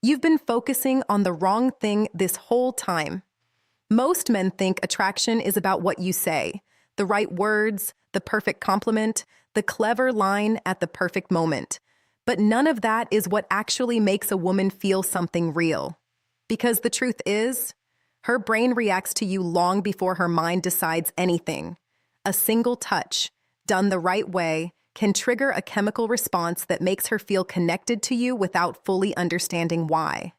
You've been focusing on the wrong thing this whole time. Most men think attraction is about what you say, the right words, the perfect compliment, the clever line at the perfect moment. But none of that is what actually makes a woman feel something real. Because the truth is, her brain reacts to you long before her mind decides anything. A single touch, done the right way, can trigger a chemical response that makes her feel connected to you without fully understanding why.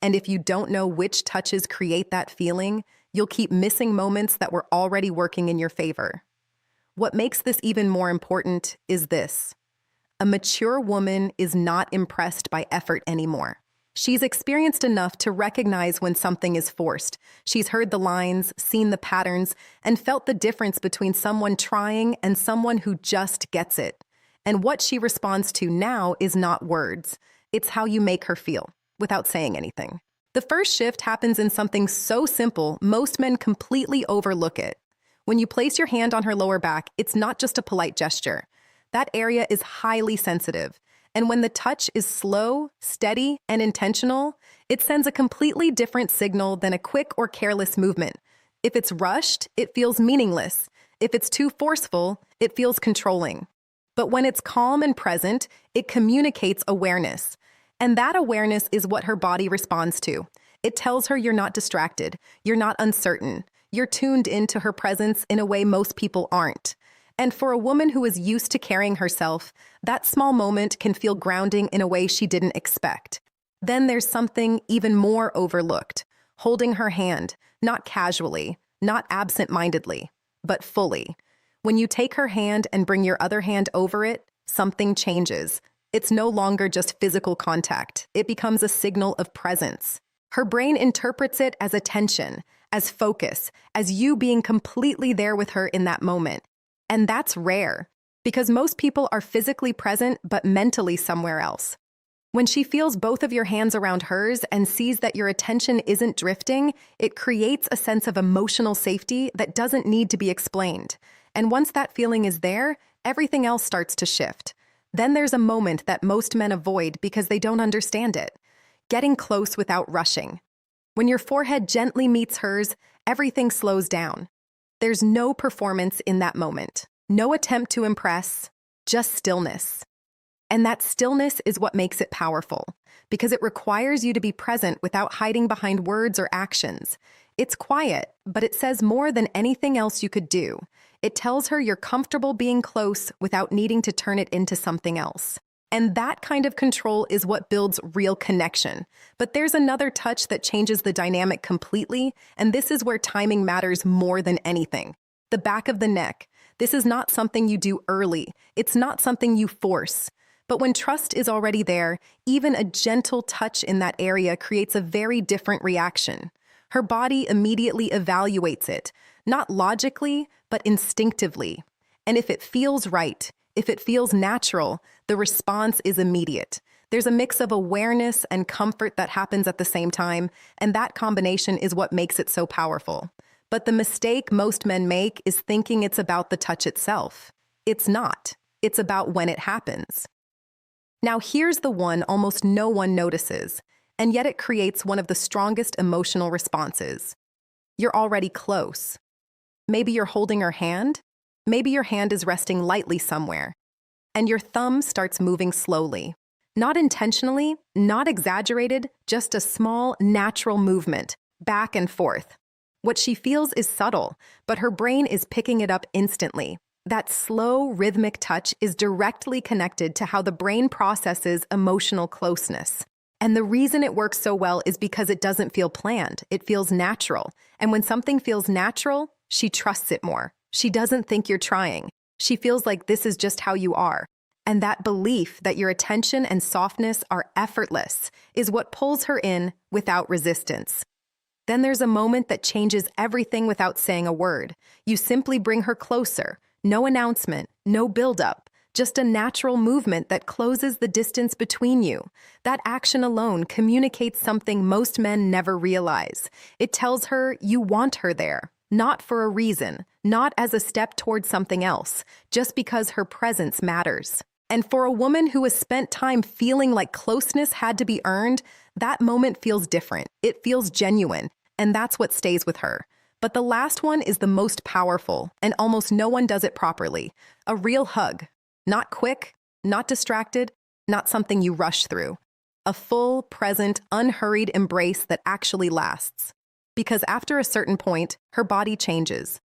And if you don't know which touches create that feeling, you'll keep missing moments that were already working in your favor. What makes this even more important is this. A mature woman is not impressed by effort anymore. She's experienced enough to recognize when something is forced. She's heard the lines, seen the patterns, and felt the difference between someone trying and someone who just gets it. And what she responds to now is not words. It's how you make her feel, without saying anything. The first shift happens in something so simple, most men completely overlook it. When you place your hand on her lower back, it's not just a polite gesture. That area is highly sensitive. And when the touch is slow, steady, and intentional, it sends a completely different signal than a quick or careless movement. If it's rushed, it feels meaningless. If it's too forceful, it feels controlling. But when it's calm and present, it communicates awareness. And that awareness is what her body responds to. It tells her you're not distracted, you're not uncertain, you're tuned into her presence in a way most people aren't. And for a woman who is used to carrying herself, that small moment can feel grounding in a way she didn't expect. Then there's something even more overlooked, holding her hand, not casually, not absent-mindedly, but fully. When you take her hand and bring your other hand over it, something changes. It's no longer just physical contact. It becomes a signal of presence. Her brain interprets it as attention, as focus, as you being completely there with her in that moment. And that's rare, because most people are physically present but mentally somewhere else. When she feels both of your hands around hers and sees that your attention isn't drifting, it creates a sense of emotional safety that doesn't need to be explained. And once that feeling is there, everything else starts to shift. Then there's a moment that most men avoid because they don't understand it. Getting close without rushing. When your forehead gently meets hers, everything slows down. There's no performance in that moment, no attempt to impress, just stillness. And that stillness is what makes it powerful, because it requires you to be present without hiding behind words or actions. It's quiet, but it says more than anything else you could do. It tells her you're comfortable being close without needing to turn it into something else. And that kind of control is what builds real connection. But there's another touch that changes the dynamic completely, and this is where timing matters more than anything. The back of the neck. This is not something you do early. It's not something you force. But when trust is already there, even a gentle touch in that area creates a very different reaction. Her body immediately evaluates it, not logically, but instinctively. And if it feels right, if it feels natural, the response is immediate. There's a mix of awareness and comfort that happens at the same time, and that combination is what makes it so powerful. But the mistake most men make is thinking it's about the touch itself. It's not. It's about when it happens. Now here's the one almost no one notices, and yet it creates one of the strongest emotional responses. You're already close. Maybe you're holding her hand. Maybe your hand is resting lightly somewhere, and your thumb starts moving slowly. Not intentionally, not exaggerated, just a small, natural movement, back and forth. What she feels is subtle, but her brain is picking it up instantly. That slow, rhythmic touch is directly connected to how the brain processes emotional closeness. And the reason it works so well is because it doesn't feel planned. It feels natural. And when something feels natural, she trusts it more. She doesn't think you're trying. She feels like this is just how you are. And that belief that your attention and softness are effortless is what pulls her in without resistance. Then there's a moment that changes everything without saying a word. You simply bring her closer. No announcement, no build-up, just a natural movement that closes the distance between you. That action alone communicates something most men never realize. It tells her you want her there. Not for a reason, not as a step towards something else, just because her presence matters. And for a woman who has spent time feeling like closeness had to be earned, That moment feels different. It feels genuine, and that's what stays with her. But the last one is the most powerful, and almost no one does it properly. A real hug. Not quick, not distracted, not something you rush through. A full, present, unhurried embrace that actually lasts. Because after a certain point, her body changes.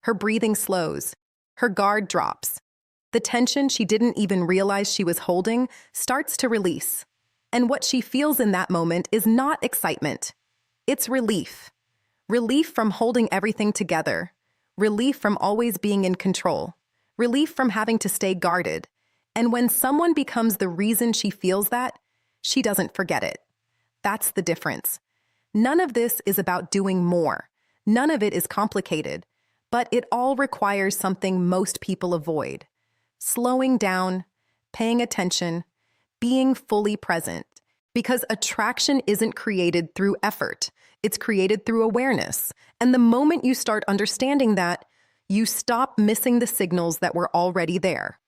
Her breathing slows. Her guard drops. The tension she didn't even realize she was holding starts to release. And what she feels in that moment is not excitement. It's relief. Relief from holding everything together. Relief from always being in control. Relief from having to stay guarded. And when someone becomes the reason she feels that, she doesn't forget it. That's the difference. None of this is about doing more. None of it is complicated. But it all requires something most people avoid. Slowing down, paying attention, being fully present. Because attraction isn't created through effort. It's created through awareness. And the moment you start understanding that, you stop missing the signals that were already there.